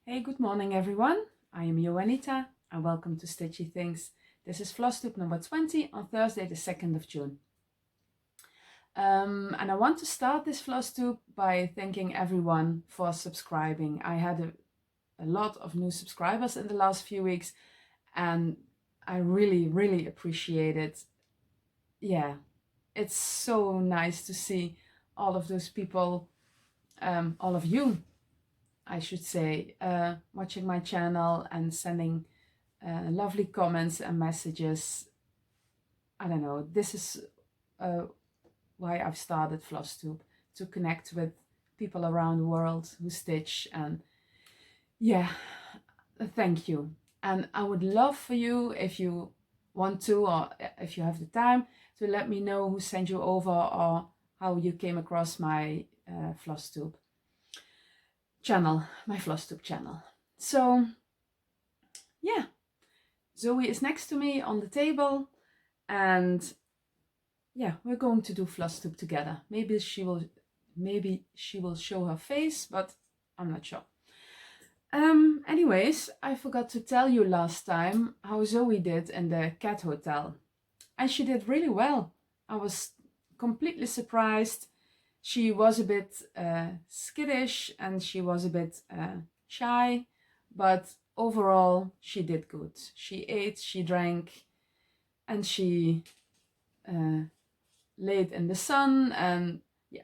Hey, good morning everyone. I am Joanita and welcome to Stitchy Things. This is Flosstube number 20 on Thursday the 2nd of June. And I want to start this Flosstube by thanking everyone for subscribing. I had a lot of new subscribers in the last few weeks and I really appreciate it. Yeah, it's so nice to see all of those people, all of you I should say, watching my channel and sending lovely comments and messages. I don't know, this is why I've started Flosstube, to connect with people around the world who stitch, and yeah, thank you. And I would love for you, if you want to, or if you have the time, to let me know who sent you over or how you came across my Flosstube channel, my Flosstube channel. So yeah, Zoe is next to me on the table and yeah, we're going to do Flosstube together. Maybe she will show her face, but I'm not sure. Anyways, I forgot to tell you last time how Zoe did in the cat hotel, and she did really well. I was completely surprised. She was a bit skittish and she was a bit shy, but overall she did good. She ate, she drank, and she laid in the sun, and yeah,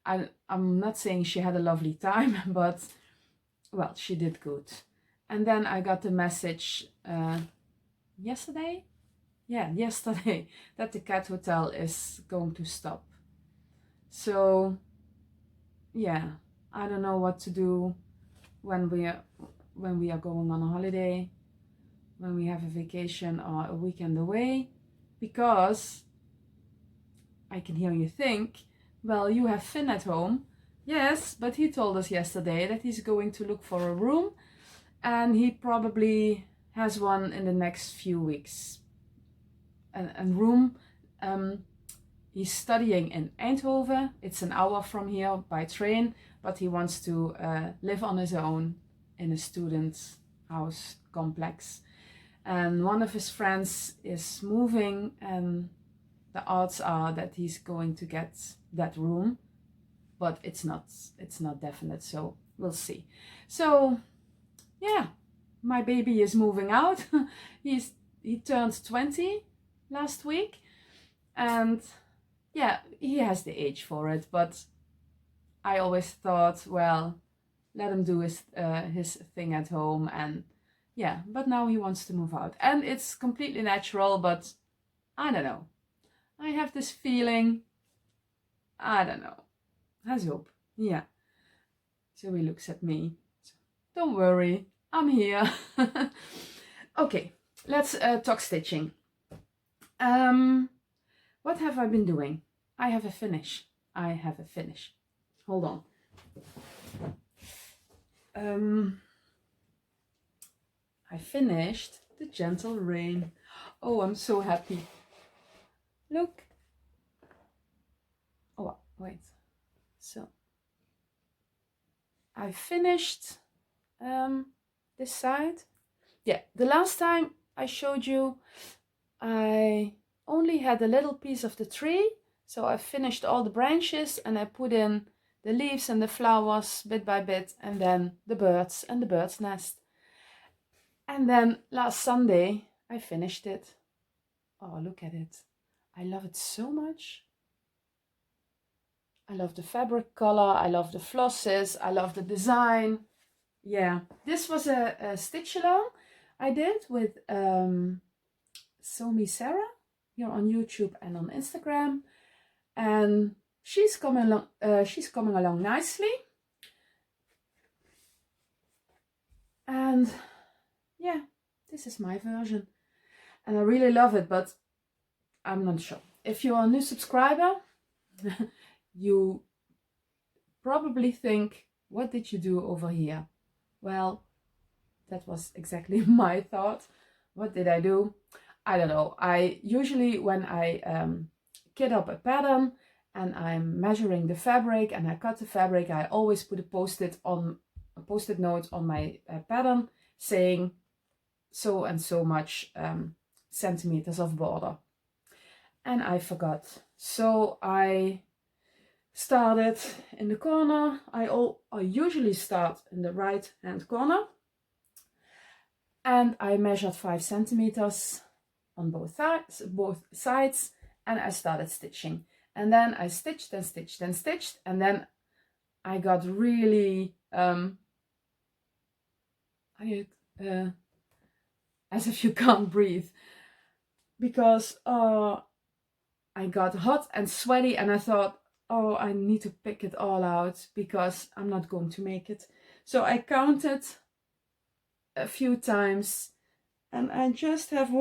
I'm not saying she had a lovely time, but well, she did good. And then I got the message yesterday, that the cat hotel is going to stop. So yeah, I don't know what to do when we are going on a holiday, when we have a vacation or a weekend away, because I can hear you think, well, you have Finn at home. Yes, but he told us yesterday that he's going to look for a room, and he probably has one in the next few weeks. And room, he's studying in Eindhoven. It's an hour from here by train, but he wants to live on his own in a student house complex. And one of his friends is moving, and the odds are that he's going to get that room, but it's not definite, so we'll see. So yeah, my baby is moving out. He turned 20 last week, and yeah, he has the age for it, but I always thought, well, let him do his thing at home. And yeah, but now he wants to move out, and it's completely natural, but I don't know. I have this feeling, I don't know. Has hope. Yeah. So he looks at me. So, don't worry, I'm here. Okay, let's talk stitching. What have I been doing? I have a finish. Hold on. I finished the Gentle Rain. Oh, I'm so happy. Look. Oh, wait. So I finished this side. Yeah, the last time I showed you, I only had a little piece of the tree, so I finished all the branches and I put in the leaves and the flowers bit by bit, and then the birds and the bird's nest. And then last Sunday I finished it. Oh, look at it. I love it so much. I love the fabric color, I love the flosses, I love the design. Yeah, this was a stitch along I did with SewmeSarah here on YouTube and on Instagram, and she's coming along nicely. And yeah, this is my version, and I really love it, but I'm not sure. If you're a new subscriber, you probably think, what did you do over here? Well, that was exactly my thought. What did I do? I don't know. I usually, when I kit up a pattern and I'm measuring the fabric and I cut the fabric, I always put a post-it on a post-it note on my pattern saying so and so much centimeters of border. And I forgot. So I started in the corner. I usually start in the right hand corner. And I measured 5 centimeters on both sides, and I started stitching. And then I stitched and stitched and stitched, and then I got really as if you can't breathe, because I got hot and sweaty, and I thought, oh, I need to pick it all out because I'm not going to make it. So I counted a few times, and I just have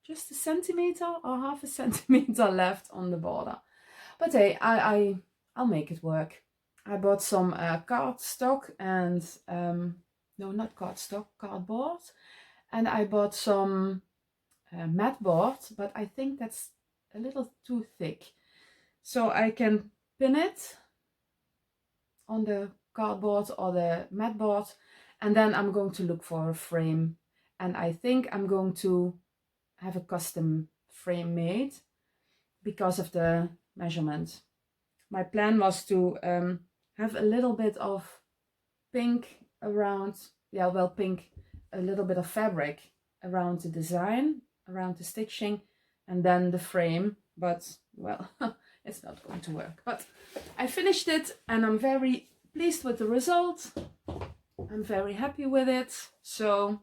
just a centimeter or half a centimeter left on the border. But hey, I'll make it work. I bought some cardstock and no, not cardstock, cardboard, and I bought some mat board, but I think that's a little too thick, so I can pin it on the cardboard or the mat board, and then I'm going to look for a frame, and I think I'm going to have a custom frame made because of the measurement. My plan was to have a little bit of pink around, pink, a little bit of fabric around the design, around the stitching, and then the frame, but well, it's not going to work. But I finished it, and I'm very pleased with the result. I'm very happy with it, so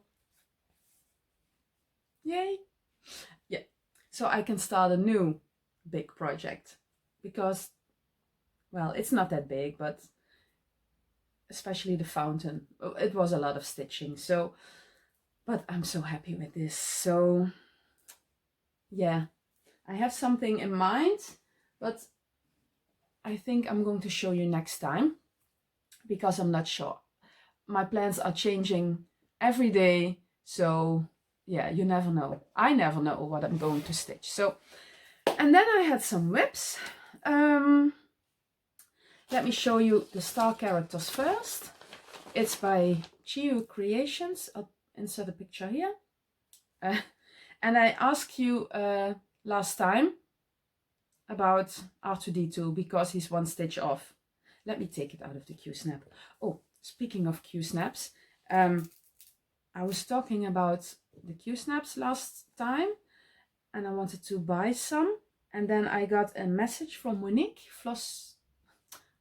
yay. Yeah, so I can start a new big project, because, well, it's not that big, but especially the fountain, it was a lot of stitching. So, but I'm so happy with this. So yeah, I have something in mind, but I think I'm going to show you next time, because I'm not sure. My plans are changing every day, so yeah, you never know. I never know what I'm going to stitch. So, and then I had some whips. Let me show you the star characters first. It's by Chiu Creations. I'll insert a picture here. And I asked you last time about R2D2 because he's one stitch off. Let me take it out of the Q-snap. Oh, speaking of Q-snaps, I was talking about the Q-snaps last time, and I wanted to buy some. And then I got a message from Monique,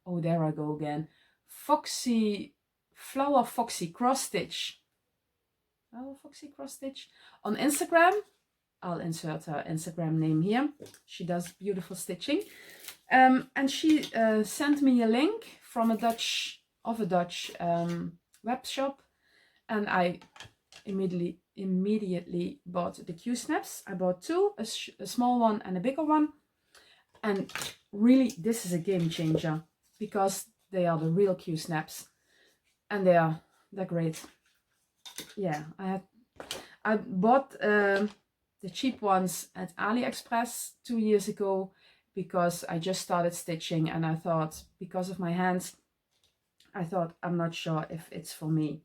oh, there I go again. Flower Foxy Cross Stitch. Flower Foxy Cross Stitch on Instagram. I'll insert her Instagram name here. She does beautiful stitching. And she sent me a link from a Dutch web shop, and I immediately bought the Q-snaps. I bought two, a small one and a bigger one. And really, this is a game changer, because they are the real Q-snaps, and they're great. Yeah, I bought the cheap ones at AliExpress 2 years ago, because I just started stitching, and I thought, because of my hands, I thought, I'm not sure if it's for me.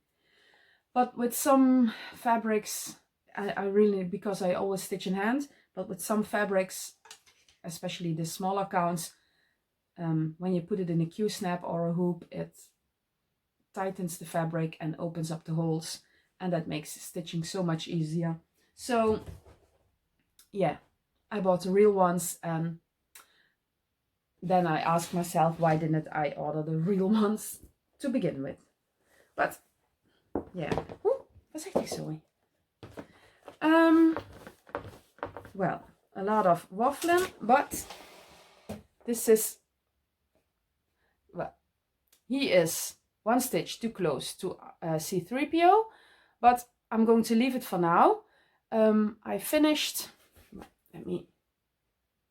But with some fabrics, I really, because I always stitch in hand, but with some fabrics, especially the smaller counts, when you put it in a Q-snap or a hoop, it tightens the fabric and opens up the holes, and that makes stitching so much easier. So yeah, I bought the real ones, and then I asked myself, why didn't I order the real ones to begin with? But yeah, wat zegt die zooi? Well, a lot of waffling, but this is, well, he is one stitch too close to C3PO, but I'm going to leave it for now. I finished, let me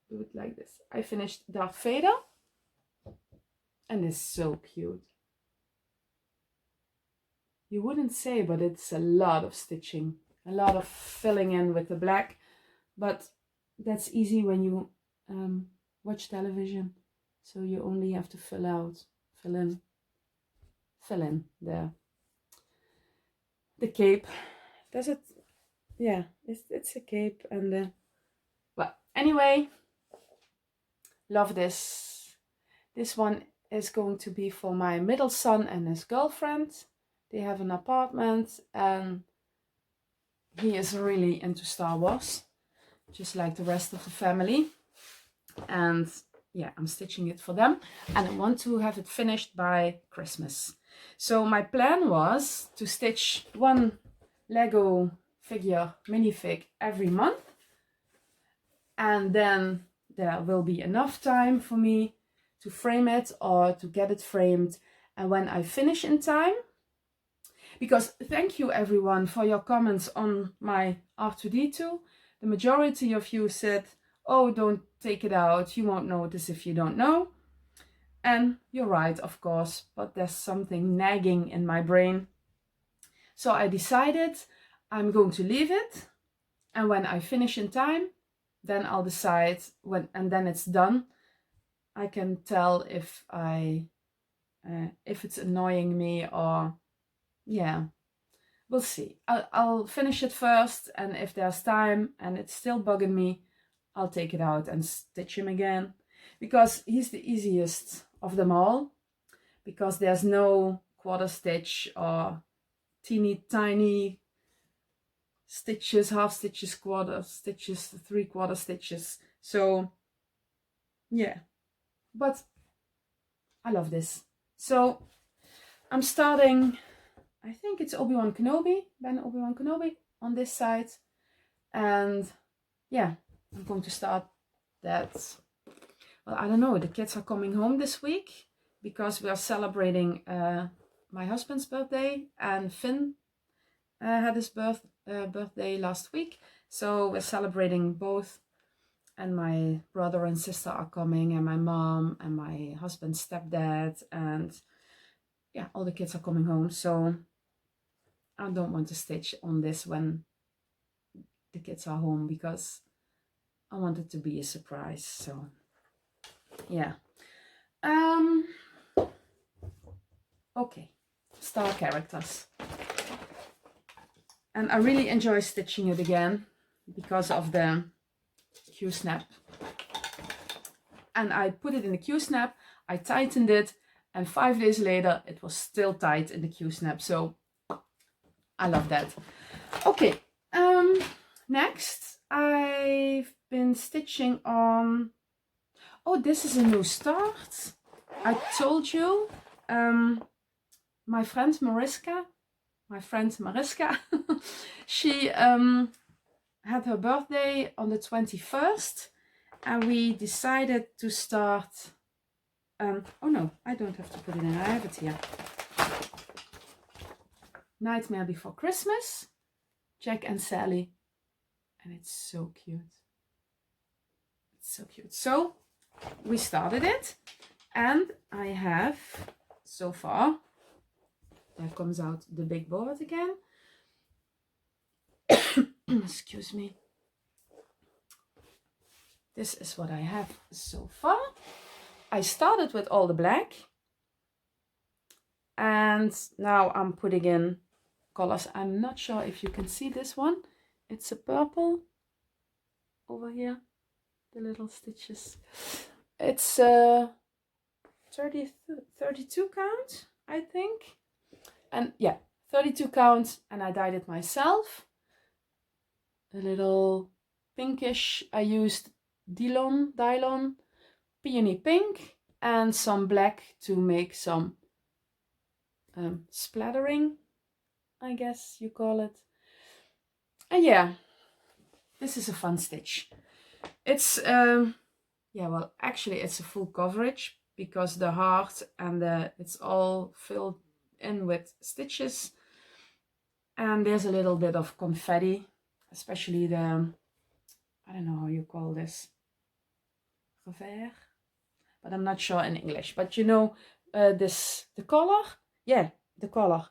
do it like this. I finished Darth Vader, and it's so cute. You wouldn't say, but it's a lot of stitching, a lot of filling in with the black, but that's easy when you watch television, so you only have to fill in. fill in the cape. Does it? Yeah, it's a cape. And well, anyway, love this. This one is going to be for my middle son and his girlfriend. They have an apartment and he is really into Star Wars, just like the rest of the family. And yeah, I'm stitching it for them and I want to have it finished by Christmas. So my plan was to stitch one Lego figure minifig every month, and then there will be enough time for me to frame it or to get it framed. And when I finish in time, because thank you everyone for your comments on my R2D2. The majority of you said, oh, don't take it out, you won't notice if you don't know. And you're right, of course, but there's something nagging in my brain. So I decided I'm going to leave it, and when I finish in time, then I'll decide when, and then it's done. I can tell if it's annoying me, or yeah, we'll see. I'll finish it first, and if there's time and it's still bugging me, I'll take it out and stitch him again, because he's the easiest of them all, because there's no quarter stitch or teeny tiny stitches, half stitches, quarter stitches, 3/4 stitches. So yeah, but I love this. So I'm starting, I think it's Obi-Wan Kenobi, Ben Obi-Wan Kenobi on this side. And yeah, I'm going to start that. Well, I don't know, the kids are coming home this week because we are celebrating my husband's birthday, and Finn had his birthday last week. So we're celebrating both, and my brother and sister are coming, and my mom and my husband's stepdad, and yeah, all the kids are coming home. So I don't want to stitch on this when the kids are home, because I want it to be a surprise. So yeah. Okay, star characters. And I really enjoy stitching it again because of the Q-snap. And I put it in the Q-snap, I tightened it, and 5 days later it was still tight in the Q-snap. So I love that. Okay, next I've been stitching on, oh, this is a new start. I told you, my friend Mariska, she had her birthday on the 21st, and we decided to start, oh no, I don't have to put it in, I have it here. Nightmare Before Christmas, Jack and Sally, and it's so cute. It's so cute. So we started it, and I have so far, there comes out the big board again. Excuse me. This is what I have so far. I started with all the black, and now I'm putting in colors. I'm not sure if you can see this one. It's a purple over here, the little stitches. It's 32 count, I think. And yeah, 32 count, and I dyed it myself. A little pinkish, I used Dylon Peony Pink, and some black to make some splattering, I guess you call it. And yeah, this is a fun stitch. It's yeah, well, actually it's a full coverage, because the heart and it's all filled in with stitches, and there's a little bit of confetti, especially the, I don't know how you call this, revers, but I'm not sure in English. But you know, the collar, yeah, the collar,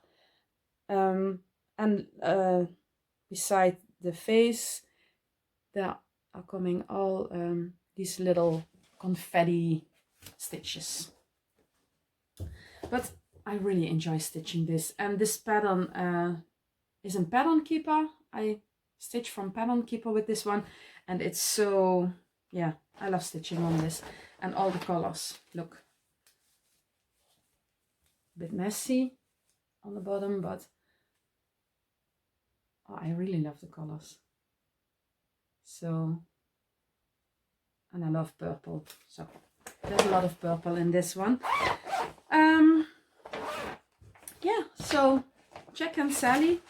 and beside the face there are coming all these little confetti stitches. But I really enjoy stitching this. And this pattern is in Pattern Keeper. I stitch from Pattern Keeper with this one. And it's so, yeah, I love stitching on this. And all the colors, look. A bit messy on the bottom, but oh, I really love the colors. So, and I love purple. So there's a lot of purple in this one. Yeah, so Jack and Sally,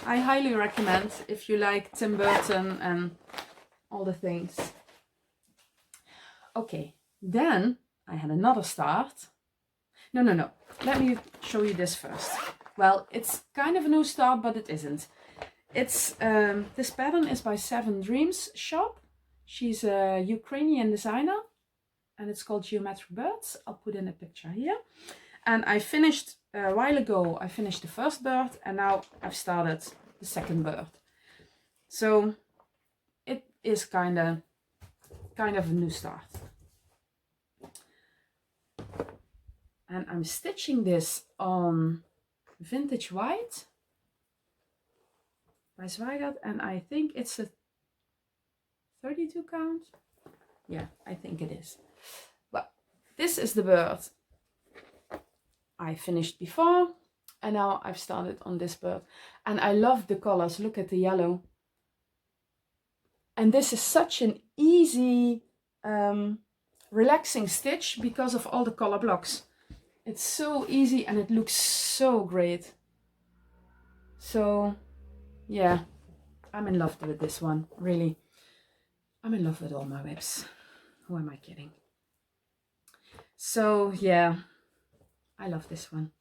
I highly recommend if you like Tim Burton and all the things. Okay, then I had another start. No. Let me show you this first. Well, it's kind of a new start, but it isn't. It's this pattern is by Seven Dreams Shop. She's a Ukrainian designer, and it's called Geometric Birds. I'll put in a picture here. And I finished a while ago. I finished the first bird, and now I've started the second bird. So it is kind of a new start. And I'm stitching this on Vintage White by Zweigert, and I think it's a 32 count. Yeah, I think it is. Well, this is the bird I finished before, and now I've started on this bird. And I love the colors. Look at the yellow. And this is such an easy, relaxing stitch because of all the color blocks. It's so easy and it looks so great. So, yeah, I'm in love with this one, really. I'm in love with all my whips. Who am I kidding? So, yeah, I love this one.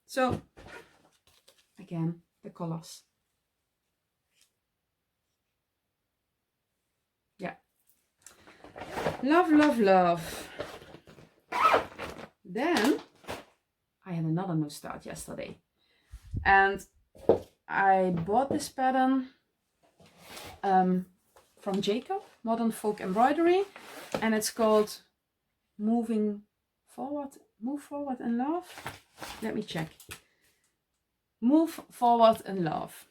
So, again, the colors. Yeah. Love, love, love. Then I had another new start yesterday. And I bought this pattern from Jacob, Modern Folk Embroidery. And it's called Move Forward in Love. Let me check. Move Forward in Love.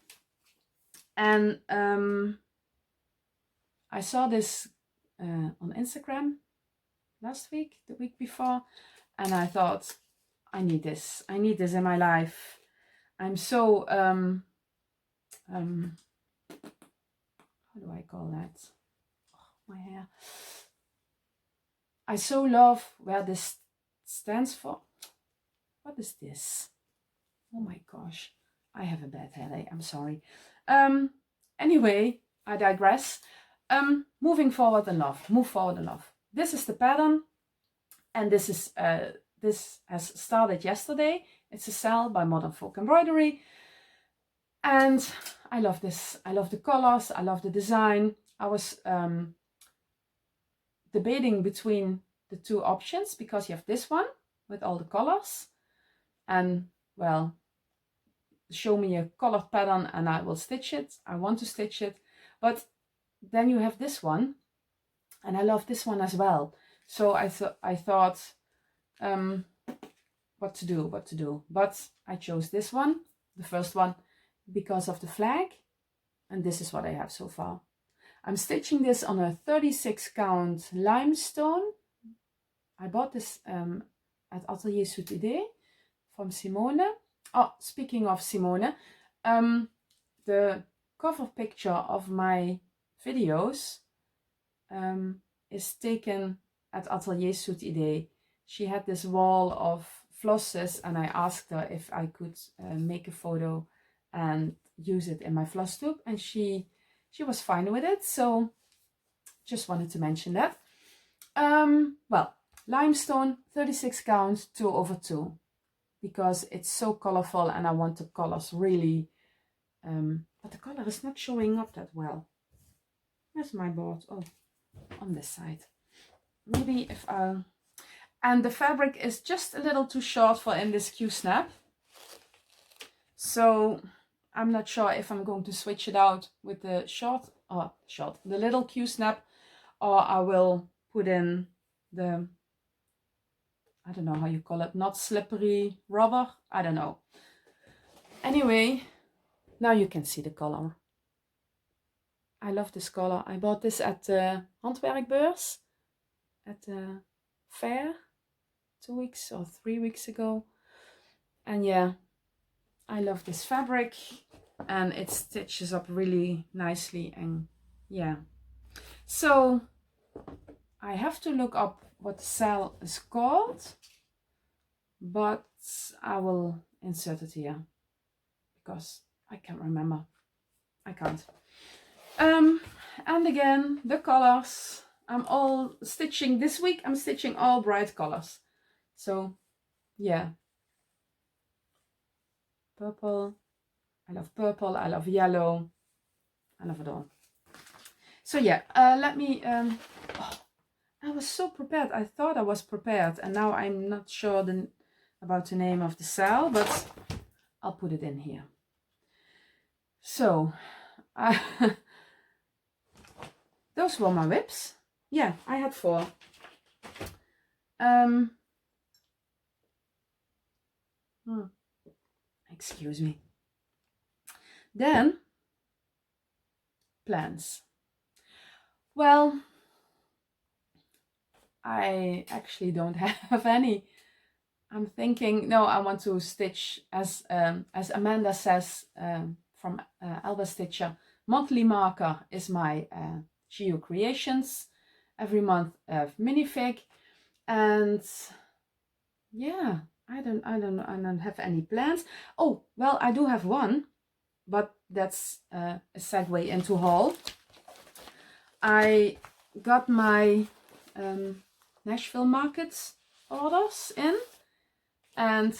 And I saw this on Instagram last week, the week before, and I thought, I need this. I need this in my life. I'm so how do I call that? Oh, my hair. I so love where this stands for. What is this? Oh my gosh, I have a bad headache. I'm sorry. Anyway, I digress. Moving forward in love. Move forward in love. This is the pattern, and this is this has started yesterday. It's a sale by Modern Folk Embroidery, and I love this. I love the colors. I love the design. I was debating between the two options because you have this one with all the colors, and well, show me a colored pattern and I will stitch it. I want to stitch it, but then you have this one, and I love this one as well. So I thought what to do, but I chose this one, the first one, because of the flag, and this is what I have so far. I'm stitching this on a 36 count limestone. I bought this at Atelier Sous Idee from Simone. Oh, speaking of Simone, the cover picture of my videos is taken at Atelier Sous Idee. She had this wall of flosses, and I asked her if I could make a photo and use it in my floss tube, and she was fine with it. So just wanted to mention that. Well, limestone, 36 count, 2/2, because it's so colorful and I want the colors really, but the color is not showing up that well. Where's my board? Oh, on this side. Maybe if I, and the fabric is just a little too short for in this Q-snap. So I'm not sure if I'm going to switch it out with the the little Q-snap, or I will put in the, I don't know how you call it, not slippery rubber, I don't know. Anyway, now you can see the color. I love this color. I bought this at the handwerkbeurs at the fair 2 weeks or 3 weeks ago. And yeah, I love this fabric and it stitches up really nicely. And yeah, so I have to look up what the cell is called, but I will insert it here because I can't remember. I can't. And again, the colors. I'm all stitching this week. I'm stitching all bright colors. So yeah, purple. I love purple. I love yellow. I love it all. So yeah, let me. Oh, I was so prepared. I thought I was prepared, and now I'm not sure about the name of the cell, but I'll put it in here. So, those were my whips. Yeah, I had 4. Excuse me. Then, plans. Well, I actually don't have any. I'm thinking, no, I want to stitch as Amanda says from Alba Stitcher. Monthly marker is my Geo Creations. Every month minifig, and yeah, I don't have any plans. Oh well, I do have one, but that's a segue into haul. I got my Nashville Market orders in, and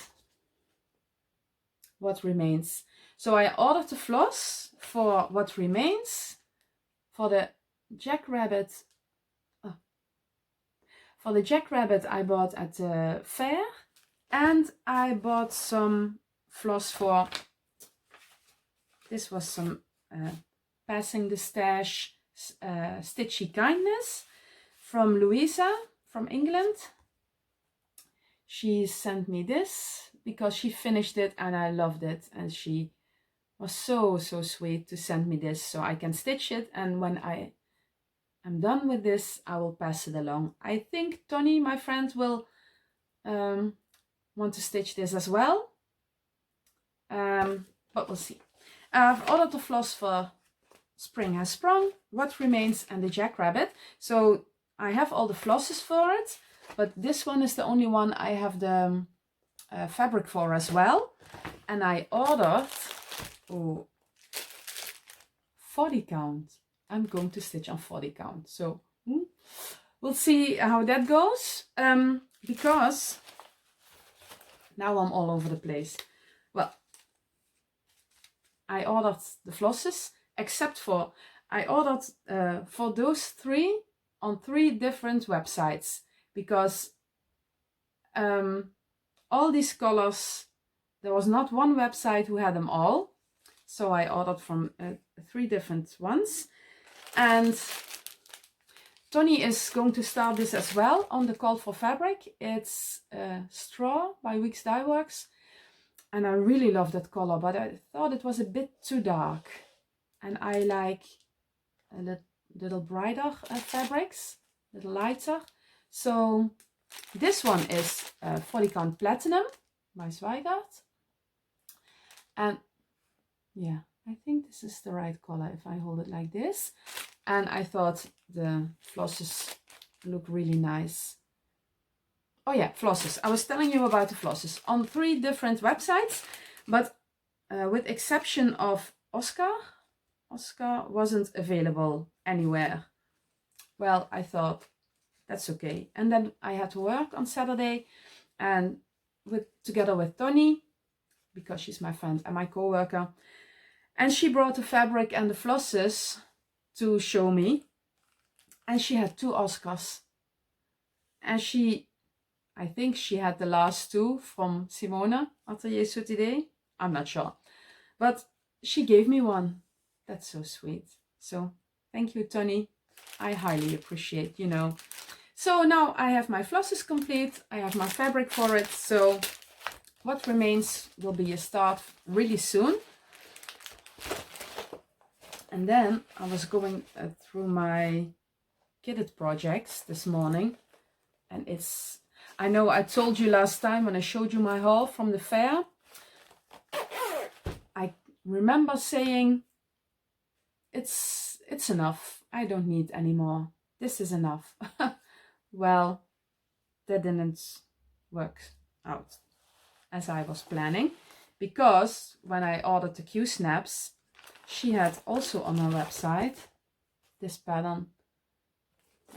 what remains. So I ordered the floss for what remains, for the Jackrabbit. For the Jackrabbit I bought at the fair, and I bought some floss for, this was some Passing the Stash Stitchy Kindness from Louisa from England. She sent me this because she finished it and I loved it, and she was so sweet to send me this so I can stitch it, and when I'm done with this, I will pass it along. I think Tony, my friend, will want to stitch this as well. But we'll see. I've ordered the floss for Spring Has Sprung, What Remains, and the Jackrabbit. So I have all the flosses for it, but this one is the only one I have the fabric for as well. And I ordered 40 count. I'm going to stitch on 40 count, so we'll see how that goes, because now I'm all over the place. Well, I ordered the flosses, except for I ordered for those 3 on 3 different websites, because all these colors, there was not one website who had them all, so I ordered from 3 different ones. And Tony is going to start this as well on the Call for Fabric. It's Straw by Weeks Dye Works. And I really love that color, but I thought it was a bit too dark. And I like a little brighter fabrics, a little lighter. So this one is 40 count Platinum by Zweigart. And yeah, I think this is the right color if I hold it like this. And I thought the flosses look really nice. Oh yeah, flosses. I was telling you about the flosses on 3 different websites, but with exception of Oscar wasn't available anywhere. Well, I thought that's okay. And then I had to work on Saturday, and together with Tony, because she's my friend and my co-worker, and she brought the fabric and the flosses to show me, and she had 2 Oscars, and I think she had the last 2 from Simone Atelier Sotidé. I'm not sure, but she gave me one. That's so sweet. So thank you, Tony. I highly appreciate, So now I have my flosses complete. I have my fabric for it. So what remains will be a start really soon. And then I was going through my kitted projects this morning. And I know I told you last time when I showed you my haul from the fair. I remember saying, it's enough. I don't need any more. This is enough. Well, that didn't work out as I was planning, because when I ordered the Q-snaps, she had also on her website this pattern.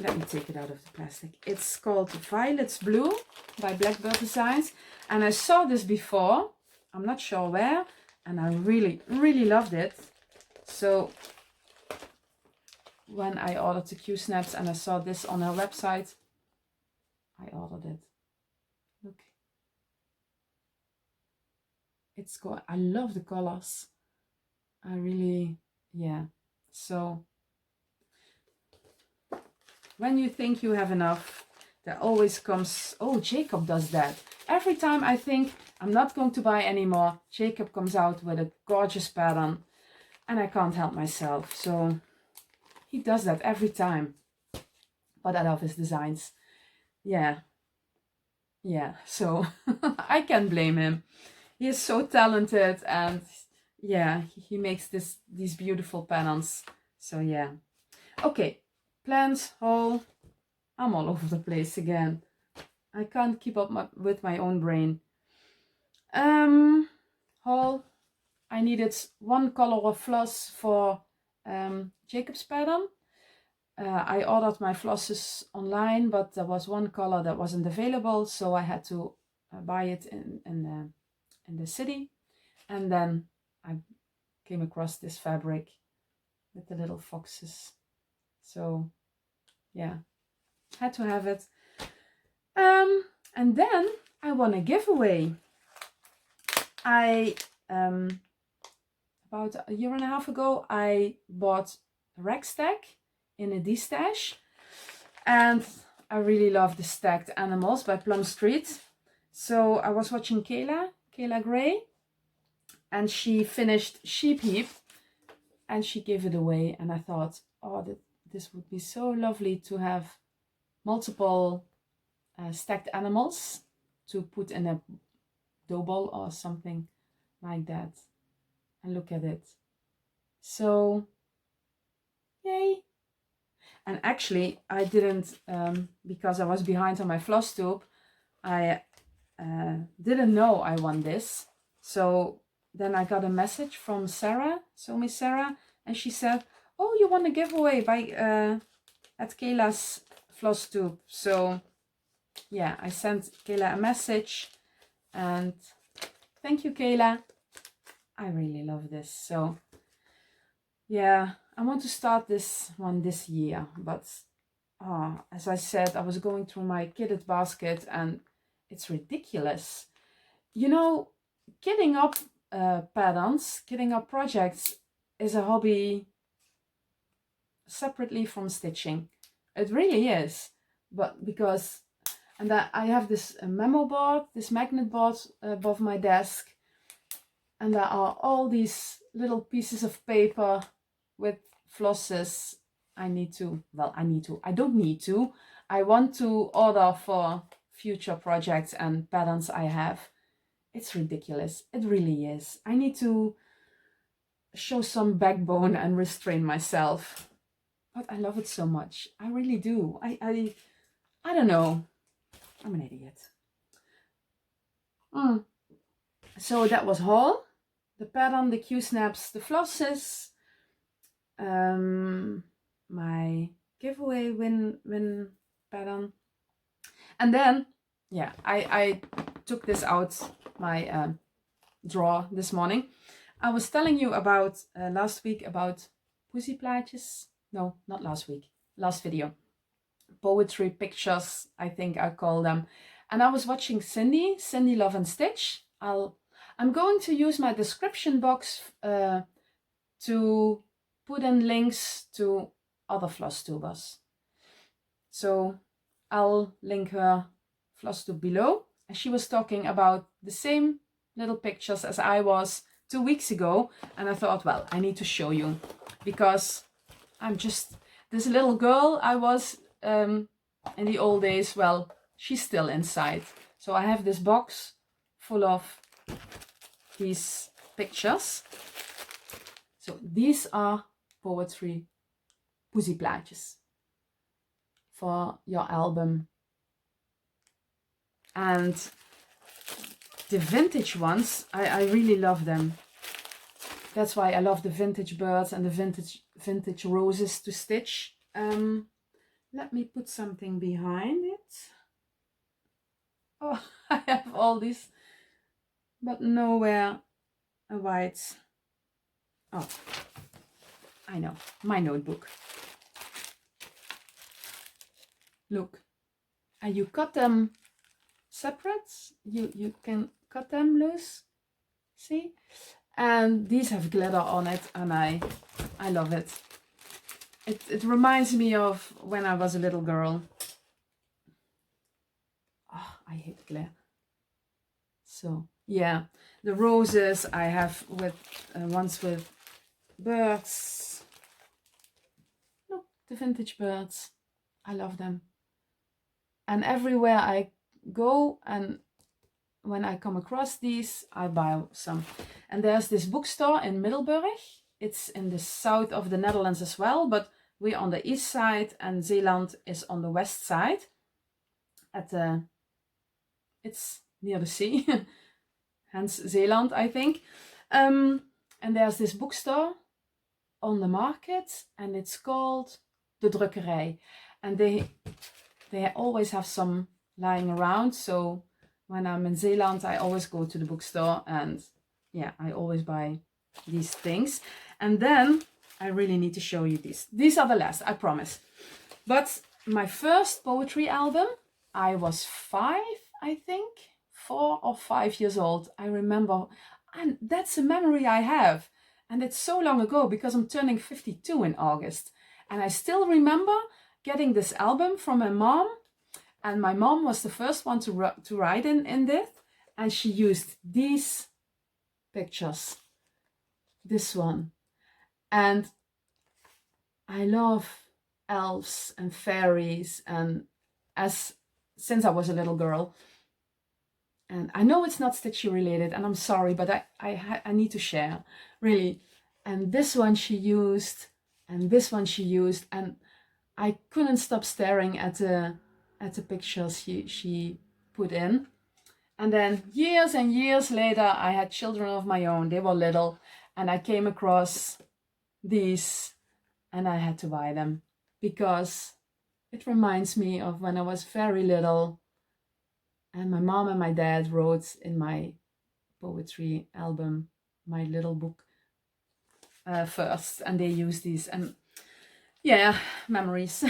Let me take it out of the plastic. It's called Violet's Blue by Blackbird Designs, and I saw this before, I'm not sure where, and I really, really loved it. So when I ordered the Q-snaps and I saw this on her website, I ordered it. Look. It's cool. I love the colors. I really, yeah. So when you think you have enough, there always comes, oh, Jacob does that. Every time I think I'm not going to buy anymore, Jacob comes out with a gorgeous pattern and I can't help myself. So he does that every time. But I love his designs. Yeah. Yeah, so I can't blame him. He is so talented, and yeah, he makes these beautiful patterns. So yeah. Okay, plans, haul. I'm all over the place again. I can't keep up with my own brain. Haul. I needed one color of floss for Jacob's pattern. I ordered my flosses online, but there was one color that wasn't available, so I had to buy it in the city. And then I came across this fabric with the little foxes. So yeah, had to have it. And then I won a giveaway. About a year and a half ago, I bought a rack stack in a D-stash, and I really love the stacked animals by Plum Street. So I was watching Kayla Gray, and she finished Sheep Heap and she gave it away, and I thought, oh, this would be so lovely to have multiple stacked animals to put in a dough ball or something like that. And look at it. So yay. And actually I didn't, because I was behind on my Flosstube, I didn't know I won this. So then I got a message from Sarah, SewmeSarah, and she said, oh, you won a giveaway by at Kayla's Flosstube. So yeah, I sent Kayla a message, and thank you, Kayla. I really love this. So yeah, I want to start this one this year, but as I said, I was going through my kitted basket and it's ridiculous. You know, kitting up patterns, kitting up projects is a hobby separately from stitching. It really is. But because, and I have this memo board, this magnet board above my desk, and there are all these little pieces of paper with flosses. I don't need to. I want to order for future projects and patterns I have. It's ridiculous. It really is. I need to show some backbone and restrain myself. But I love it so much. I really do. I don't know. I'm an idiot. So that was haul. The pattern, the Q-snaps, the flosses. My giveaway win pattern. And then, yeah, I took this out my drawer this morning. I was telling you about last week about pussyplaatjes. No, not last week. Last video. Poetry pictures, I think I call them. And I was watching Cindyloveandstitch. I'm going to use my description box to put in links to other Flosstubers. So I'll link her Flosstube below. And she was talking about the same little pictures as I was 2 weeks ago. And I thought, well, I need to show you, because I'm just, this little girl I was in the old days, well, she's still inside. So I have this box full of these pictures. So these are poetry poesieplaatjes for your album. And the vintage ones, I really love them. That's why I love the vintage birds and the vintage roses to stitch. Let me put something behind it. Oh, I have all these, but nowhere a white. Oh, I know, my notebook. Look, and you cut them separate. You can cut them loose. See? And these have glitter on it, and I love it. It reminds me of when I was a little girl. Oh, I hate glare. So yeah, the roses I have with ones with birds. Look, the vintage birds. I love them. And everywhere I go, and when I come across these, I buy some. And there's this bookstore in Middelburg. It's in the south of the Netherlands as well, but we're on the east side and Zeeland is on the west side. It's near the sea, hence Zeeland, I think. And there's this bookstore on the market, and it's called De Drukkerij. And they always have some lying around. So when I'm in Zeeland, I always go to the bookstore, and yeah, I always buy these things. And then I really need to show you these. These are the last, I promise. But my first poetry album, I was 5, I think, 4 or 5 years old. I remember, and that's a memory I have. And it's so long ago because I'm turning 52 in August. And I still remember getting this album from my mom. And my mom was the first one to write in this. And she used these pictures. This one. And I love elves and fairies, and since I was a little girl. And I know it's not stitchy related, and I'm sorry, but I need to share, really. And this one she used, and this one she used, and I couldn't stop staring at the pictures she put in. And then years and years later, I had children of my own. They were little, and I came across these, and I had to buy them because it reminds me of when I was very little, and my mom and my dad wrote in my poetry album, my little book, first, and they used these, and yeah, memories.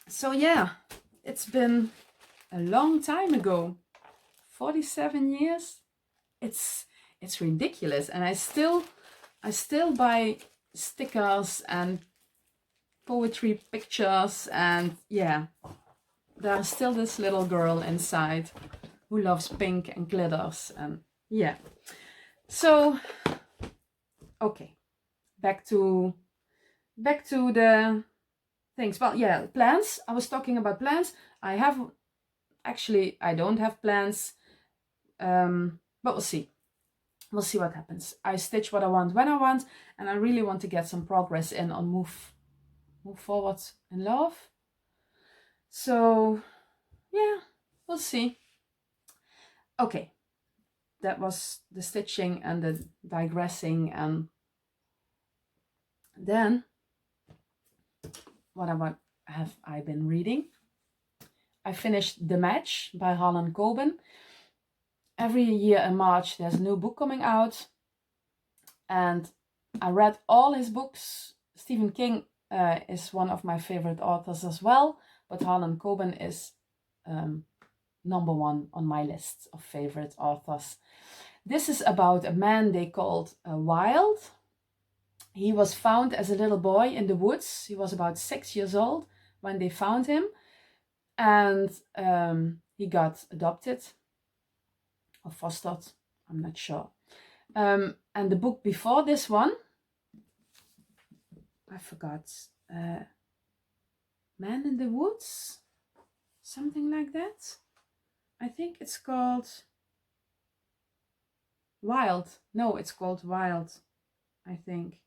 So yeah, it's been a long time ago, 47 years. It's ridiculous, and I still buy stickers and poetry pictures, and yeah, there's still this little girl inside who loves pink and glitters, and yeah. So okay, back to the things. Well, yeah, plans. I was talking about plans. I don't have plans, but we'll see. We'll see what happens. I stitch what I want when I want, and I really want to get some progress in on move forward in love. So yeah, we'll see. Okay, that was the stitching and the digressing, and then what have I been reading? I finished The Match by Harlan Coben. Every year in March there's a new book coming out, and I read all his books. Stephen King is one of my favorite authors as well, but Harlan Coben is number 1 on my list of favorite authors. This is about a man they called Wild. He was found as a little boy in the woods. He was about 6 years old when they found him, and he got adopted or fostered, I'm not sure. And the book before this one, I forgot, Man in the Woods, something like that. I think it's called Wild. No, it's called Wild, I think.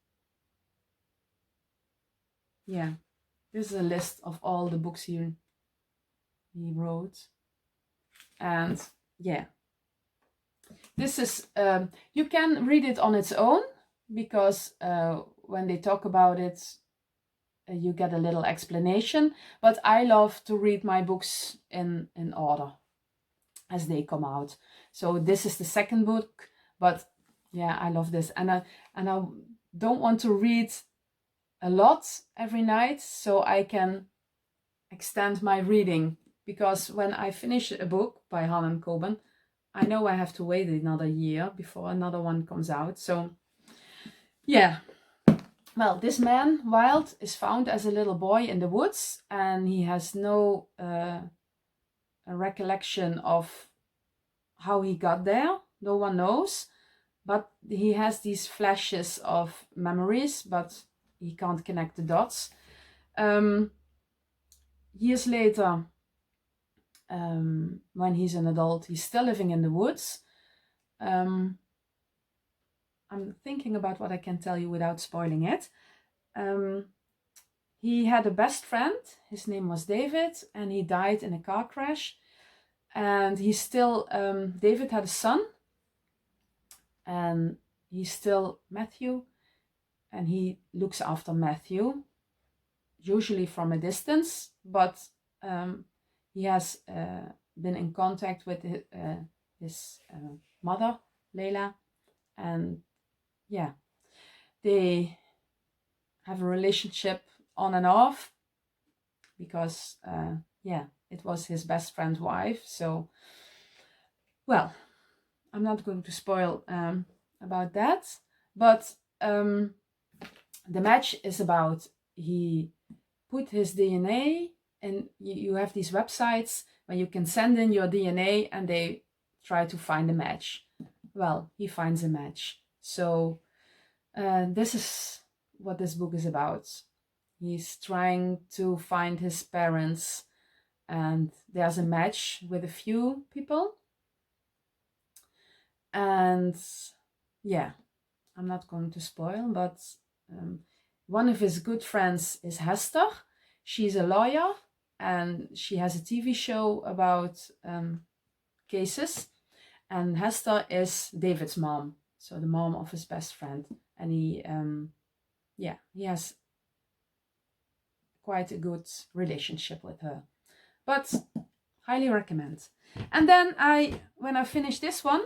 Yeah, this is a list of all the books he wrote. And yeah, this is, you can read it on its own, because when they talk about it, you get a little explanation. But I love to read my books in order as they come out. So this is the second book, but yeah, I love this. And I don't want to read a lot every night, so I can extend my reading, because when I finish a book by Harlan Coben, I know I have to wait another year before another one comes out. So yeah, well, this man, Wild, is found as a little boy in the woods, and he has no a recollection of how he got there. No one knows, but he has these flashes of memories, but he can't connect the dots. Years later, when he's an adult, he's still living in the woods. I'm thinking about what I can tell you without spoiling it. He had a best friend, his name was David, and he died in a car crash. And he's still, David had a son, and he's still Matthew, and he looks after Matthew, usually from a distance, but he has been in contact with his mother, Layla, and yeah, they have a relationship on and off, because yeah, it was his best friend's wife. So, well, I'm not going to spoil about that, but the match is about, he put his DNA, and you have these websites where you can send in your DNA and they try to find a match. Well, he finds a match. So this is what this book is about. He's trying to find his parents, and there's a match with a few people. And yeah, I'm not going to spoil, but one of his good friends is Hester. She's a lawyer, and she has a TV show about cases. And Hester is David's mom, so the mom of his best friend. And he, yeah, he has quite a good relationship with her. But highly recommend. And then when I finished this one,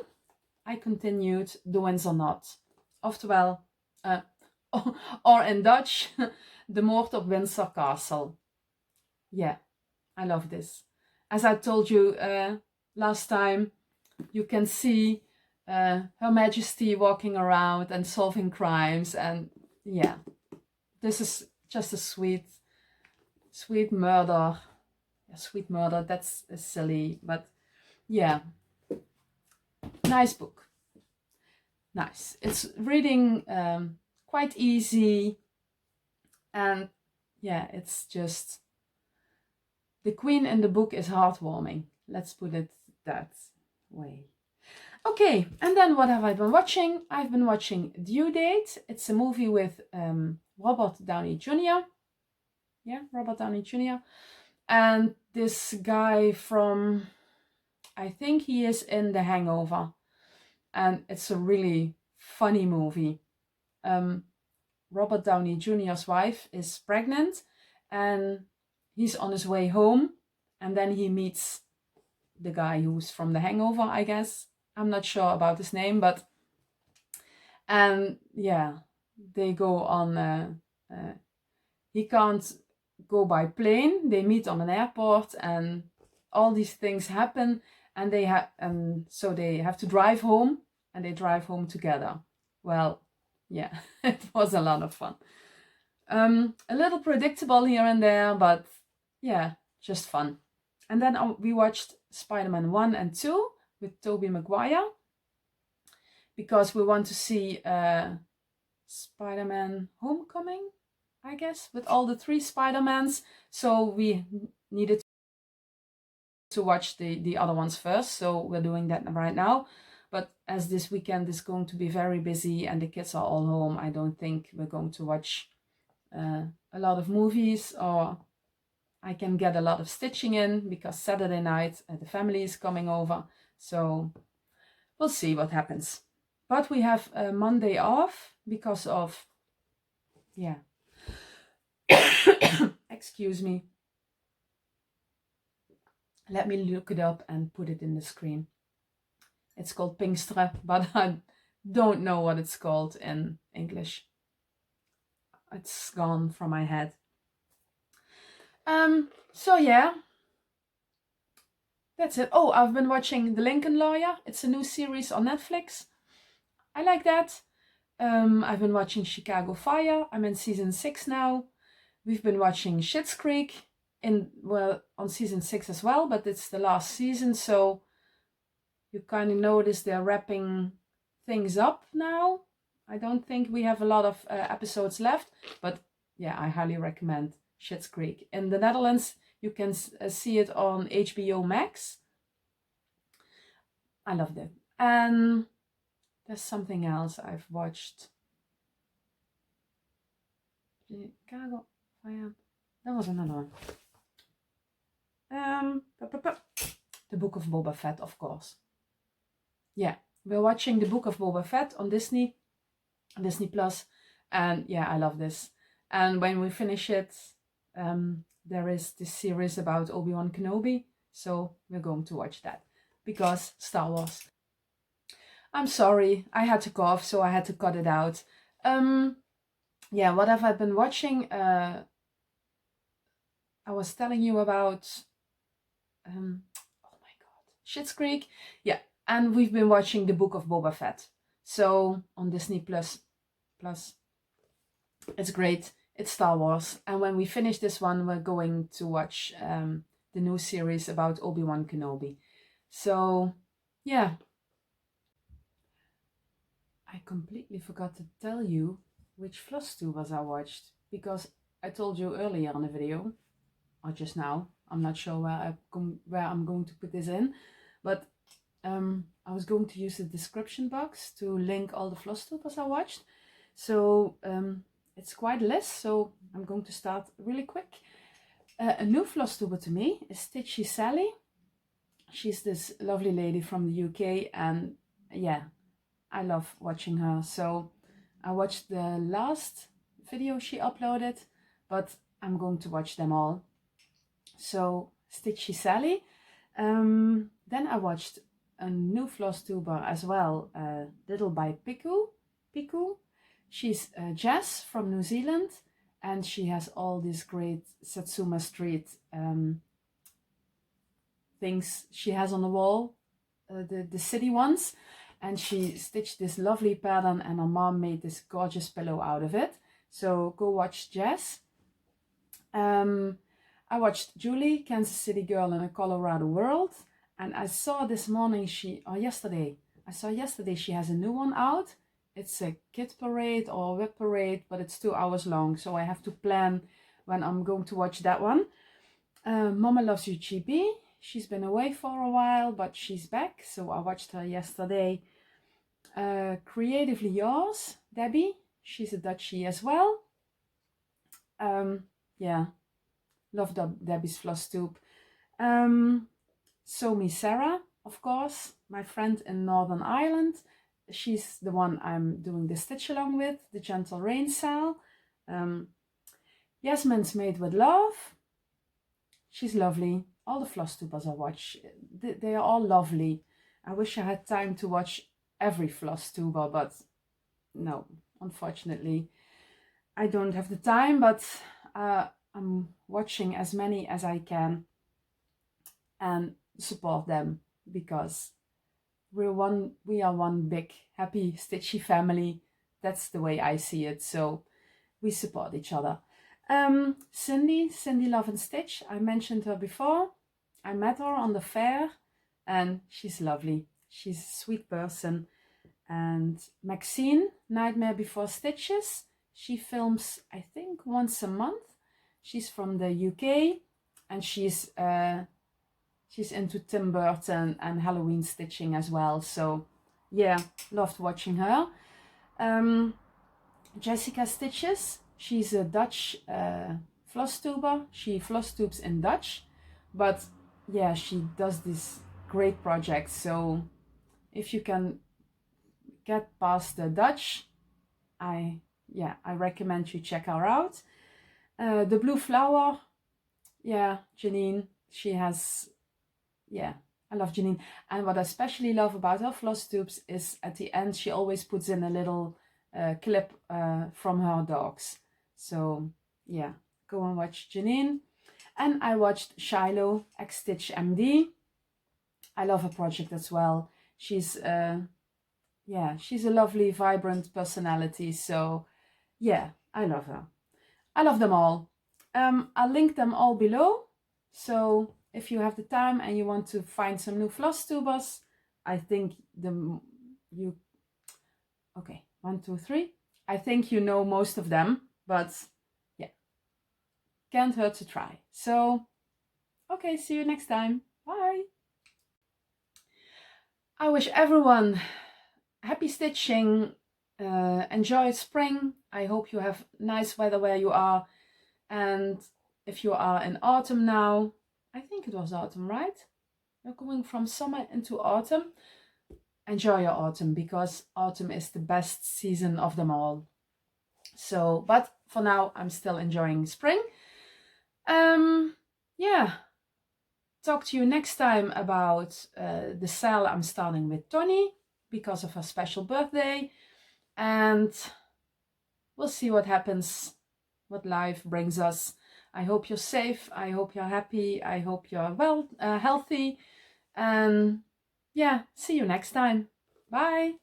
I continued De Windsor Knot. Oftewel, or in Dutch, De Moord op Windsor Castle. Yeah, I love this. As I told you last time, you can see Her Majesty walking around and solving crimes. And yeah, this is just a sweet murder. A sweet murder, that's silly, but yeah. Nice book. Nice. It's reading quite easy, and yeah, it's just, the queen in the book is heartwarming. Let's put it that way. Okay, and then what have I been watching? I've been watching Due Date. It's a movie with Robert Downey Jr. Yeah, Robert Downey Jr. And this guy from, I think he is in The Hangover. And it's a really funny movie. Robert Downey Jr.'s wife is pregnant, and he's on his way home, and then he meets the guy who's from The Hangover, I guess. I'm not sure about his name, but and yeah, they go on. He can't go by plane. They meet on an airport, and all these things happen, and so they have to drive home, and they drive home together. Well, yeah, it was a lot of fun. A little predictable here and there, but yeah, just fun. And then we watched Spider-Man 1 and 2 with Tobey Maguire, because we want to see Spider-Man Homecoming, I guess, with all the 3 Spider-Mans. So we needed to watch the other ones first, so we're doing that right now. But as this weekend is going to be very busy and the kids are all home, I don't think we're going to watch a lot of movies, or I can get a lot of stitching in, because Saturday night the family is coming over. So we'll see what happens. But we have Monday off because of, yeah, excuse me. Let me look it up and put it in the screen. It's called Pinksteren, but I don't know what it's called in English. It's gone from my head. So yeah, that's it. Oh, I've been watching The Lincoln Lawyer. It's a new series on Netflix. I like that. I've been watching Chicago Fire. I'm in season 6 now. We've been watching Schitt's Creek on season 6 as well, but it's the last season, so you kind of notice they're wrapping things up now. I don't think we have a lot of episodes left, but yeah, I highly recommend Schitt's Creek. In the Netherlands, you can see it on HBO Max. I loved it. And there's something else I've watched. Chicago Fire. There was another one. The Book of Boba Fett, of course. Yeah, we're watching The Book of Boba Fett on Disney Plus, and yeah, I love this. And when we finish it, there is this series about Obi-Wan Kenobi, so we're going to watch that, because Star Wars. I'm sorry, I had to cough, so I had to cut it out. Yeah, what have I been watching? I was telling you about, oh my god, Schitt's Creek. Yeah, and we've been watching The Book of Boba Fett. So on Disney Plus, it's great. It's Star Wars. And when we finish this one, we're going to watch the new series about Obi-Wan Kenobi. So yeah. I completely forgot to tell you which Flosstubers I watched, because I told you earlier in the video, or just now, I'm not sure where I'm going to put this in, but I was going to use the description box to link all the Flosstubers I watched. So it's quite a list, so I'm going to start really quick. A new Flosstuber to me is Stitchy Sally. She's this lovely lady from the UK, and yeah, I love watching her. So I watched the last video she uploaded, but I'm going to watch them all. So Stitchy Sally. Then I watched a new Flosstuber as well, Little by Pikku. She's Jess from New Zealand, and she has all these great Satsuma Street things she has on the wall, the city ones. And she stitched this lovely pattern, and her mom made this gorgeous pillow out of it. So go watch Jess. I watched Julie, Kansas City Girl in a Colorado World. And I saw this morning yesterday she has a new one out. It's a kid parade or web parade, but it's 2 hours long. So I have to plan when I'm going to watch that one. MommalovesyouGB. She's been away for a while, but she's back. So I watched her yesterday. Creatively Yours, Debbie. She's a Dutchie as well. Yeah, love Debbie's Flosstube. SewmeSarah, of course, my friend in Northern Ireland. She's the one I'm doing the stitch along with, the Gentle Rain Sal. Yasminsmadewithlove. She's lovely. All the Flosstubers I watch, they are all lovely. I wish I had time to watch every Flosstuber, but no, unfortunately I don't have the time, but I'm watching as many as I can and support them, because we are one big happy stitchy family. That's the way I see it, so we support each other. Cindyloveandstitch, I mentioned her before. I met her on the fair and she's lovely. She's a sweet person. And Maxine, Nightmare Before Stitches, she films, I think, once a month. She's from the UK and she's into Tim Burton and Halloween stitching as well. So yeah, loved watching her. Jessica Stitches, she's a Dutch Flosstuber. She Flosstubes in Dutch, but yeah, she does this great project. So if you can get past the Dutch, I recommend you check her out. The Blue Flower, yeah, Jeannine, she has, yeah, I love Jeannine. And what I especially love about her Flosstubes is at the end she always puts in a little clip from her dogs. So yeah, go and watch Jeannine. And I watched Shiloh Xstitchmd. I love her project as well. She's she's a lovely, vibrant personality. So yeah, I love her. I love them all. I'll link them all below. So if you have the time and you want to find some new Flosstubers, I think okay, 1, 2, 3. I think you know most of them, but yeah, can't hurt to try. So, okay, see you next time. Bye. I wish everyone happy stitching, enjoy spring. I hope you have nice weather where you are. And if you are in autumn now, I think it was autumn, right? We're going from summer into autumn. Enjoy your autumn, because autumn is the best season of them all. So, but for now, I'm still enjoying spring. Yeah. Talk to you next time about the sale I'm starting with Tony because of her special birthday. And we'll see what happens, what life brings us. I hope you're safe. I hope you're happy. I hope you're well, healthy. And yeah, see you next time. Bye.